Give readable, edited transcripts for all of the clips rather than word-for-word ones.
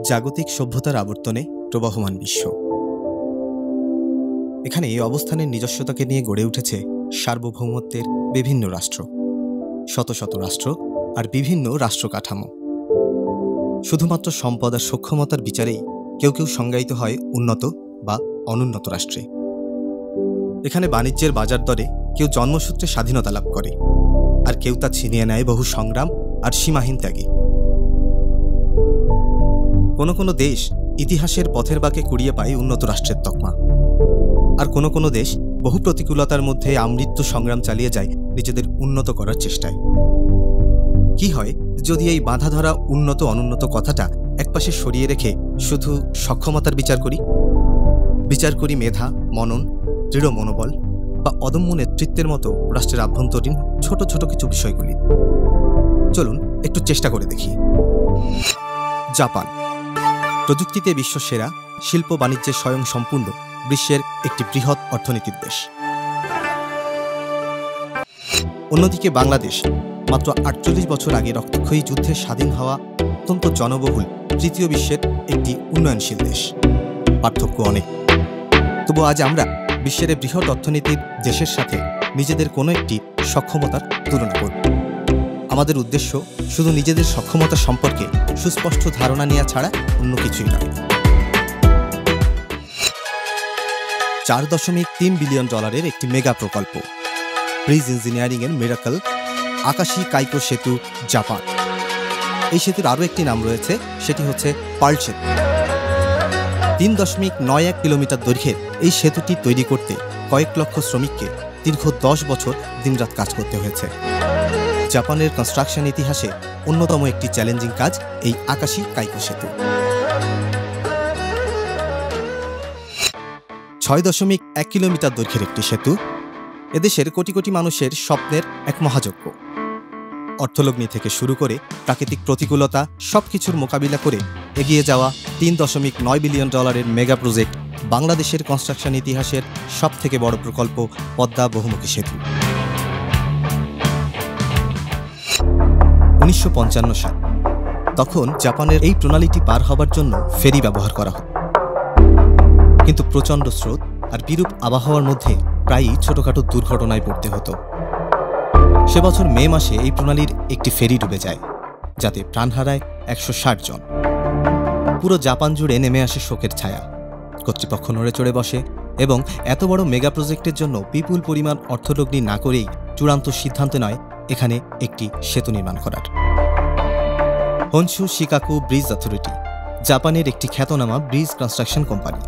জাগতিক সভ্যতার আবর্তনে প্রবহমান বিশ্ব। এখানে এই অবস্থানের নিজস্বতাকে নিয়ে গড়ে উঠেছে সার্বভৌমত্বের বিভিন্ন রাষ্ট্র, শত শত রাষ্ট্র আর বিভিন্ন রাষ্ট্র কাঠামো। শুধুমাত্র সম্পদ আর সক্ষমতার বিচারেই কেউ কেউ সংজ্ঞায়িত হয় উন্নত বা অনুন্নত রাষ্ট্রে। এখানে বাণিজ্যের বাজার দরে কেউ জন্মসূত্রে স্বাধীনতা লাভ করে, আর কেউ তা ছিনিয়ে নেয় বহু সংগ্রাম আর সীমাহীন ত্যাগে। কোনো কোনো দেশ ইতিহাসের পথের বাঁকে কুড়িয়ে পায় উন্নত রাষ্ট্রের তকমা, আর কোনো কোনো দেশ বহু প্রতিকূলতার মধ্যে আমৃত্যু সংগ্রাম চালিয়ে যায় নিজেদের উন্নত করার চেষ্টায়। কি হয় যদি এই বাঁধা ধরা উন্নত অনুন্নত কথাটা একপাশে সরিয়ে রেখে শুধু সক্ষমতার বিচার করি মেধা, মনন, দৃঢ় মনোবল বা অদম্য নেতৃত্বের মতো রাষ্ট্রের আভ্যন্তরীণ ছোট ছোট কিছু বিষয়গুলি। চলুন একটু চেষ্টা করে দেখি। জাপান প্রযুক্তিতে বিশ্বসেরা, শিল্প বাণিজ্যে স্বয়ং সম্পূর্ণ, বিশ্বের একটি বৃহৎ অর্থনীতির দেশ। অন্যদিকে বাংলাদেশ মাত্র ৪৮ বছর আগে রক্তক্ষয়ী যুদ্ধে স্বাধীন হওয়া অত্যন্ত জনবহুল তৃতীয় বিশ্বের একটি উন্নয়নশীল দেশ। পার্থক্য অনেক। তবু আজ আমরা বিশ্বের বৃহৎ অর্থনীতির দেশের সাথে নিজেদের কোনো একটি সক্ষমতার তুলনা করব। আমাদের উদ্দেশ্য শুধু নিজেদের সক্ষমতা সম্পর্কে সুস্পষ্ট ধারণা নেওয়া ছাড়া অন্য কিছুই নয়। $4.3 বিলিয়ন একটি মেগা প্রকল্প, ব্রিজ ইঞ্জিনিয়ারিং এর মিরাকল আকাশী কাইকো সেতু, জাপান। এই সেতুর আরও একটি নাম রয়েছে, সেটি হচ্ছে পার্ল সেতু। 3.91 কিলোমিটার দৈর্ঘ্যের এই সেতুটি তৈরি করতে কয়েক লক্ষ শ্রমিককে দীর্ঘ 10 বছর দিনরাত কাজ করতে হয়েছে। জাপানের কনস্ট্রাকশন ইতিহাসে অন্যতম একটি চ্যালেঞ্জিং কাজ এই আকাশী কাইকো সেতু। 6.1 কিলোমিটার দৈর্ঘ্যের একটি সেতু, এদেশের কোটি কোটি মানুষের স্বপ্নের এক মহাযজ্ঞ। অর্থলগ্নি থেকে শুরু করে প্রাকৃতিক প্রতিকূলতা সবকিছুর মোকাবিলা করে এগিয়ে যাওয়া $3.9 বিলিয়ন মেগা প্রজেক্ট, বাংলাদেশের কনস্ট্রাকশন ইতিহাসের সবথেকে বড় প্রকল্প পদ্মা বহুমুখী সেতু। 1955 সাল, তখন জাপানের এই প্রণালীটি পার হবার জন্য ফেরি ব্যবহার করা হতো, কিন্তু প্রচণ্ড স্রোত আর বিরূপ আবহাওয়ার মধ্যে প্রায়ই ছোটখাটো দুর্ঘটনায় পড়তে হতো। সে বছর মে মাসে এই প্রণালীর একটি ফেরি ডুবে যায়, যাতে প্রাণ হারায় 160 জন। পুরো জাপান জুড়ে নেমে আসে শোকের ছায়া। কর্তৃপক্ষ নড়ে চড়ে বসে এবং এত বড় মেগা প্রজেক্টের জন্য বিপুল পরিমাণ অর্থলগ্নি না করেই চূড়ান্ত সিদ্ধান্ত নেয় এখানে একটি সেতু নির্মাণ করার। হনশু শিকাকু ব্রিজ অথরিটি, জাপানের একটি খ্যাতনামা ব্রিজ কনস্ট্রাকশন কোম্পানি।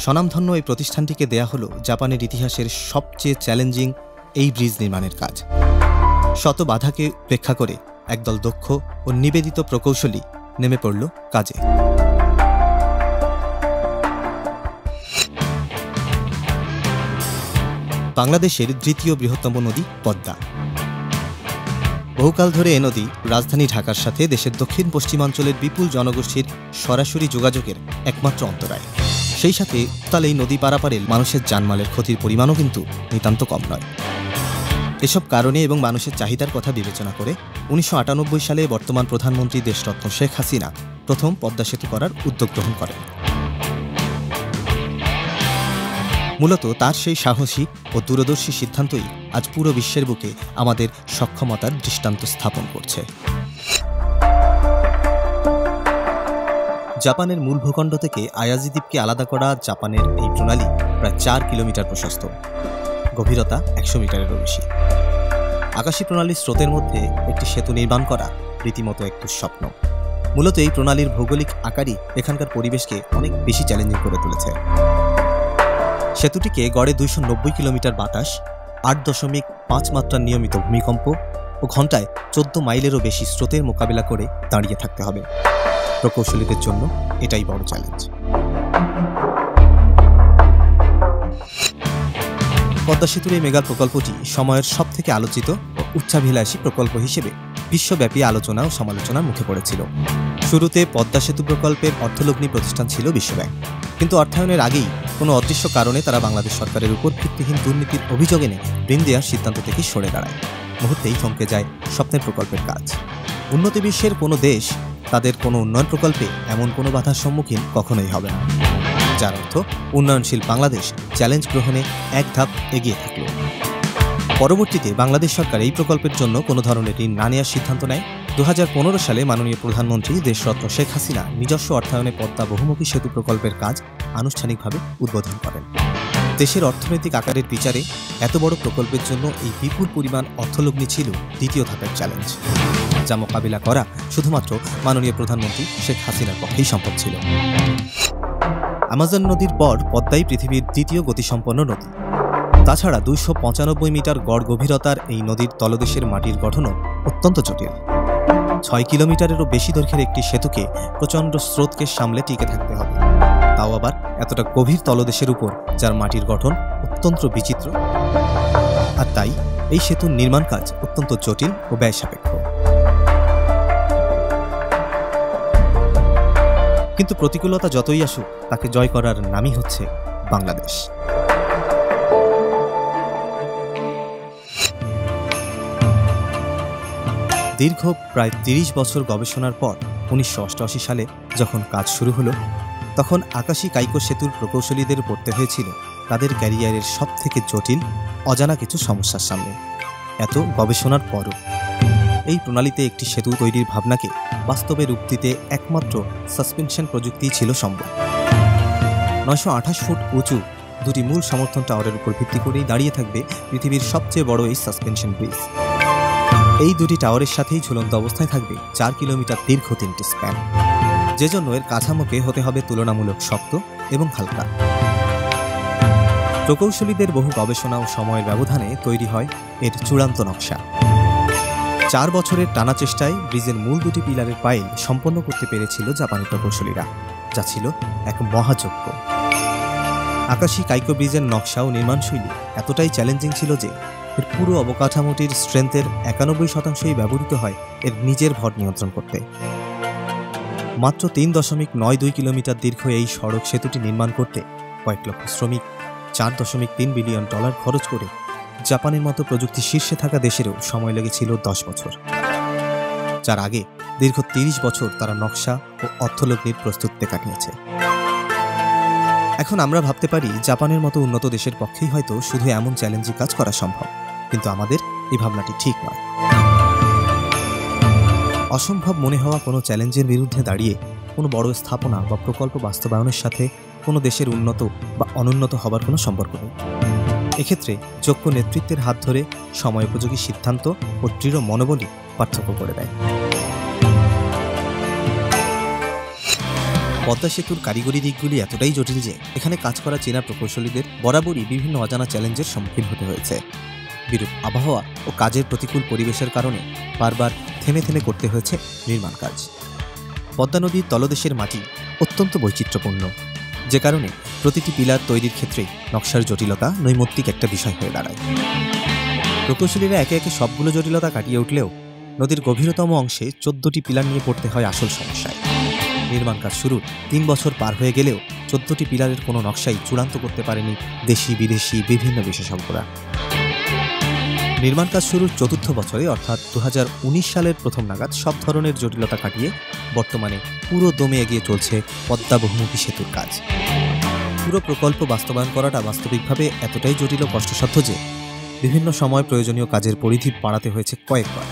স্বনামধন্য এই প্রতিষ্ঠানটিকে দেয়া হলো জাপানের ইতিহাসের সবচেয়ে চ্যালেঞ্জিং এই ব্রিজ নির্মাণের কাজ। শত বাধাকে উপেক্ষা করে একদল দক্ষ ও নিবেদিত প্রকৌশলী নেমে পড়ল কাজে। বাংলাদেশের দ্বিতীয় বৃহত্তম নদী পদ্মা। বহুকাল ধরে এ নদী রাজধানী ঢাকার সাথে দেশের দক্ষিণ পশ্চিমাঞ্চলের বিপুল জনগোষ্ঠীর সরাসরি যোগাযোগের একমাত্র অন্তরায়। সেই সাথে তাহলে এই নদী পারাপারে মানুষের জানমালের ক্ষতির পরিমাণও কিন্তু নিতান্ত কম নয়। এসব কারণে এবং মানুষের চাহিদার কথা বিবেচনা করে 1998 সালে বর্তমান প্রধানমন্ত্রী দেশরত্ন শেখ হাসিনা প্রথম পদ্মা সেতু করার উদ্যোগ গ্রহণ করেন। মূলত তার সেই সাহসী ও দূরদর্শী সিদ্ধান্তই আজ পুরো বিশ্বের বুকে আমাদের সক্ষমতার দৃষ্টান্ত স্থাপন করছে। জাপানের মূল ভূখণ্ড থেকে আয়াজি দ্বীপকে আলাদা করা জাপানের এই প্রণালী প্রায় 4 কিলোমিটার প্রশস্ত, গভীরতা 100 মিটারেরও বেশি। আকাশী প্রণালীর স্রোতের মধ্যে একটি সেতু নির্মাণ করা রীতিমতো এক দুঃস্বপ্ন। মূলত এই প্রণালীর ভৌগোলিক আকারই এখানকার পরিবেশকে অনেক বেশি চ্যালেঞ্জিং করে তুলেছে। সেতুটিকে গড়ে 290 কিলোমিটার বাতাস, 8.5 মাত্রার নিয়মিত ভূমিকম্প ও ঘন্টায় 14 মাইলেরও বেশি স্রোতের মোকাবিলা করে দাঁড়িয়ে থাকতে হবে। প্রকৌশলীদের জন্য এটাই বড় চ্যালেঞ্জ। পদ্মা সেতুর এই মেগা প্রকল্পটি সময়ের সবথেকে আলোচিত ও উচ্চাভিলাষী প্রকল্প হিসেবে বিশ্বব্যাপী আলোচনা ও সমালোচনার মুখে পড়েছিল। শুরুতে পদ্মা সেতু প্রকল্পের অর্থলগ্নি প্রতিষ্ঠান ছিল বিশ্বব্যাংক, কিন্তু অর্থায়নের আগেই কোনো অদৃশ্য কারণে তারা বাংলাদেশ সরকারের উপর ভিত্তিহীন দুর্নীতির অভিযোগ এনে ঋণ দেওয়ার সিদ্ধান্ত থেকে সরে দাঁড়ায়। মুহূর্তেই থমকে যায় স্বপ্নের প্রকল্পের কাজ। উন্নত বিশ্বের কোনো দেশ তাদের কোনো উন্নয়ন প্রকল্পে এমন কোনো বাধার সম্মুখীন কখনোই হবে না, যার অর্থ উন্নয়নশীল বাংলাদেশ চ্যালেঞ্জ গ্রহণে এক ধাপ এগিয়ে থাকল। পরবর্তীতে বাংলাদেশ সরকার এই প্রকল্পের জন্য কোনো ধরনের ঋণ না নেওয়ার সিদ্ধান্ত নেয়। 2015 সালে মাননীয় প্রধানমন্ত্রী দেশরত্ন শেখ হাসিনা নিজস্ব অর্থায়নে পদ্মা বহুমুখী সেতু প্রকল্পের কাজ আনুষ্ঠানিকভাবে উদ্বোধন করেন। দেশের অর্থনৈতিক আকারের বিচারে এত বড় প্রকল্পের জন্য এই বিপুল পরিমাণ অর্থলগ্নি ছিল দ্বিতীয় ধাপের চ্যালেঞ্জ, যা মোকাবিলা করা শুধুমাত্র মাননীয় প্রধানমন্ত্রী শেখ হাসিনার পক্ষেই সম্ভব ছিল। আমাজন নদীর পর পদ্মাই পৃথিবীর দ্বিতীয় গতিসম্পন্ন নদী। তাছাড়া 295 মিটার গড় গভীরতার এই নদীর তলদেশের মাটির গঠনও অত্যন্ত জটিল। 6 কিলোমিটারেরও বেশি দৈর্ঘ্যের একটি সেতুকে প্রচণ্ড স্রোতকে সামলে টিকে থাকতে হবে, তাও আবার এতটা গভীর তলদেশের উপর, যার মাটির গঠন অত্যন্ত বিচিত্র। আর তাই এই সেতুর নির্মাণ কাজ অত্যন্ত জটিল ও ব্যয় সাপেক্ষ। কিন্তু প্রতিকূলতা যতই আসুক, তাকে জয় করার নামই হচ্ছে বাংলাদেশ। দীর্ঘ প্রায় 30 বছর গবেষণার পর 1988 সালে যখন কাজ শুরু হলো, তখন আকাশী কাইকো সেতুর প্রকৌশলীদের পড়তে হয়েছিল তাদের ক্যারিয়ারের সবথেকে জটিল অজানা কিছু সমস্যার সামনে। এত গবেষণার পরও এই প্রণালীতে একটি সেতু তৈরির ভাবনাকে বাস্তবে রূপ দিতে একমাত্র সাসপেনশন প্রযুক্তিই ছিল সম্ভব। 928 ফুট উঁচু দুটি মূল সমর্থন টাওয়ারের উপর ভিত্তি করেই দাঁড়িয়ে থাকবে পৃথিবীর সবচেয়ে বড় এই সাসপেনশন ব্রিজ। এই দুটি টাওয়ারের সাথেই ঝুলন্ত অবস্থায় থাকবে 4 কিলোমিটার দীর্ঘ 3টি স্প্যান, যে জন্য এর কাঠামোকে হতে হবে তুলনামূলক শক্ত এবং হালকা। প্রকৌশলীদের বহু গবেষণা ও সময়ের ব্যবধানে তৈরি হয় এর চূড়ান্ত নকশা। 4 বছরের টানা চেষ্টায় ব্রিজের মূল দুটি পিলারের পাইল সম্পন্ন করতে পেরেছিল জাপানি প্রকৌশলীরা, যা ছিল এক মহাযজ্ঞ। আকাশী কাইকো ব্রিজের নকশা ও নির্মাণশৈলী এতটাই চ্যালেঞ্জিং ছিল যে এর পুরো অবকাঠামোটির স্ট্রেংথের 91% ব্যবহৃত হয় এর নিজের ভর নিয়ন্ত্রণ করতে। মাত্র 3.92 কিলোমিটার দীর্ঘ এই সড়ক সেতুটি নির্মাণ করতে কয়েক লক্ষ শ্রমিক, $4.3 বিলিয়ন খরচ করে জাপানের মতো প্রযুক্তি শীর্ষে থাকা দেশেরও সময় লেগেছিল 10 বছর, যার আগে দীর্ঘ 30 বছর তারা নকশা ও অর্থলগ্নির প্রস্তুতিতে কাটিয়েছে। এখন আমরা ভাবতে পারি জাপানের মতো উন্নত দেশের পক্ষেই হয়তো শুধু এমন চ্যালেঞ্জিং কাজ করা সম্ভব, কিন্তু আমাদের এই ভাবনাটি ঠিক নয়। অসম্ভব মনে হওয়া কোনো চ্যালেঞ্জের বিরুদ্ধে দাঁড়িয়ে কোনো বড় স্থাপনা বা প্রকল্প বাস্তবায়নের সাথে কোনো দেশের উন্নত বা অনুন্নত হবার কোনো সম্পর্ক নেই। এক্ষেত্রে যোগ্য নেতৃত্বের হাত ধরে সময়োপযোগী সিদ্ধান্ত ও দৃঢ় মনোবলই পার্থক্য করে দেয়। পদ্মা সেতুর কারিগরি দিকগুলি এতটাই জটিল যে এখানে কাজ করা চীনা প্রকৌশলীদের বরাবরই বিভিন্ন অজানা চ্যালেঞ্জের সম্মুখীন হতে হয়েছে। বিরূপ আবহাওয়া ও কাজের প্রতিকূল পরিবেশের কারণে বারবার থেমে থেমে করতে হয়েছে নির্মাণ কাজ। পদ্মা নদীর তলদেশের মাটি অত্যন্ত বৈচিত্র্যপূর্ণ, যে কারণে প্রতিটি পিলার তৈরির ক্ষেত্রে নকশার জটিলতা নৈমিত্তিক একটা বিষয় হয়ে দাঁড়ায়। প্রকৌশলীরা একে একে সবগুলো জটিলতা কাটিয়ে উঠলেও নদীর গভীরতম অংশে 14টি পিলার নিয়ে পড়তে হয় আসল সমস্যায়। নির্মাণ কাজ শুরুর 3 বছর পার হয়ে গেলেও 14টি পিলারের কোনো নকশাই চূড়ান্ত করতে পারেনি দেশি বিদেশি বিভিন্ন বিশেষজ্ঞরা। নির্মাণ কাজ শুরুর 4র্থ বছরে অর্থাৎ 2019 সালের প্রথম নাগাদ সব ধরনের জটিলতা কাটিয়ে বর্তমানে পুরো দমে এগিয়ে চলছে পদ্মা বহুমুখী সেতুর কাজ। পুরো প্রকল্প বাস্তবায়ন করাটা বাস্তবিকভাবে এতটাই জটিল ও কষ্টসাধ্য যে বিভিন্ন সময় প্রয়োজনীয় কাজের পরিধি বাড়াতে হয়েছে কয়েকবার,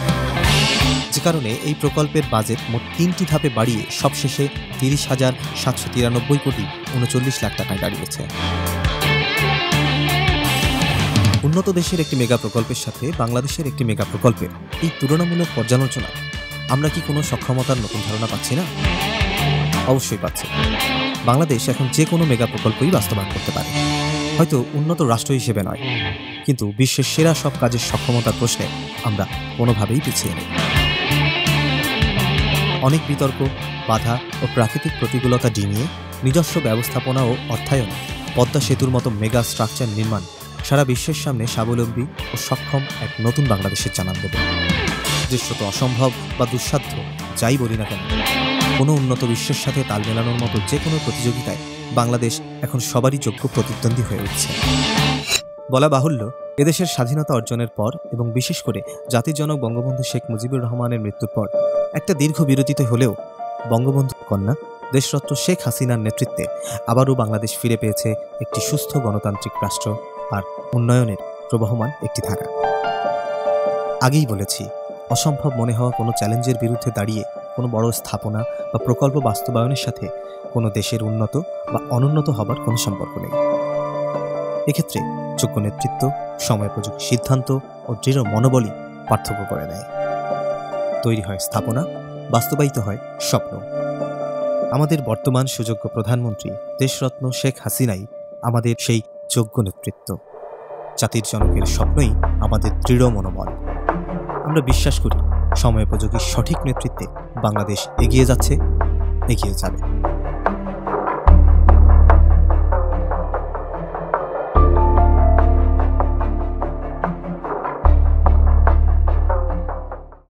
যে কারণে এই প্রকল্পের বাজেট মোট 3টি ধাপে বাড়িয়ে সবশেষে 30,793 কোটি 39 লাখ টাকায় দাঁড়িয়েছে। উন্নত দেশের একটি মেগা প্রকল্পের সাথে বাংলাদেশের একটি মেগা প্রকল্পের এই তুলনামূলক পর্যালোচনায় আমরা কি কোনো সক্ষমতার নতুন ধারণা পাচ্ছি না? অবশ্যই পাচ্ছি। বাংলাদেশ এখন যে কোনো মেগা প্রকল্পই বাস্তবায়ন করতে পারে, হয়তো উন্নত রাষ্ট্র হিসেবে নয়, কিন্তু বিশ্বের সেরা সব কাজের সক্ষমতার প্রশ্নে আমরা কোনোভাবেই পিছিয়ে নেই। অনেক বিতর্ক, বাধা ও প্রাকৃতিক প্রতিকূলতা ডিঙিয়ে নিজস্ব ব্যবস্থাপনা ও অর্থায়নে পদ্মা সেতুর মতো মেগা স্ট্রাকচার নির্মাণ সারা বিশ্বের সামনে স্বাবলম্বী ও সক্ষম এক নতুন বাংলাদেশের জানান দেবে। দৃশ্যত অসম্ভব বা দুঃসাধ্য যাই বলি না কেন, কোনো উন্নত বিশ্বের সাথে তাল মেলানোর মতো যে কোনো প্রতিযোগিতায় বাংলাদেশ এখন সবারই যোগ্য প্রতিদ্বন্দ্বী হয়ে উঠছে। বলা বাহুল্য, এদেশের স্বাধীনতা অর্জনের পর এবং বিশেষ করে জাতির জনক বঙ্গবন্ধু শেখ মুজিবুর রহমানের মৃত্যুর পর একটা দীর্ঘ বিরতিতে হলেও বঙ্গবন্ধুর কন্যা দেশরত্ন শেখ হাসিনার নেতৃত্বে আবারও বাংলাদেশ ফিরে পেয়েছে একটি সুস্থ গণতান্ত্রিক রাষ্ট্র আর উন্নয়নের প্রবহমান একটি ধারা। আগেই বলেছি, অসম্ভব মনে হওয়া কোনো চ্যালেঞ্জের বিরুদ্ধে দাঁড়িয়ে কোনো বড় স্থাপনা বা প্রকল্প বাস্তবায়নের সাথে কোনো দেশের উন্নত বা অনুন্নত হবার কোনো সম্পর্ক নেই। এক্ষেত্রে যোগ্য নেতৃত্ব, সময়োপযোগী সিদ্ধান্ত ও দৃঢ় মনোবলই পার্থক্য করে দেয়। তৈরি হয় স্থাপনা, বাস্তবায়িত হয় স্বপ্ন। আমাদের বর্তমান সুযোগ্য প্রধানমন্ত্রী দেশরত্ন শেখ হাসিনাই আমাদের সেই যোগ্য নেতৃত্ব। জাতির জনকের স্বপ্নই আমাদের দৃঢ় মনোবল। আমরা বিশ্বাস করি, সময়োপযোগী সঠিক নেতৃত্বে বাংলাদেশ এগিয়ে যাচ্ছে, এগিয়ে যাবে।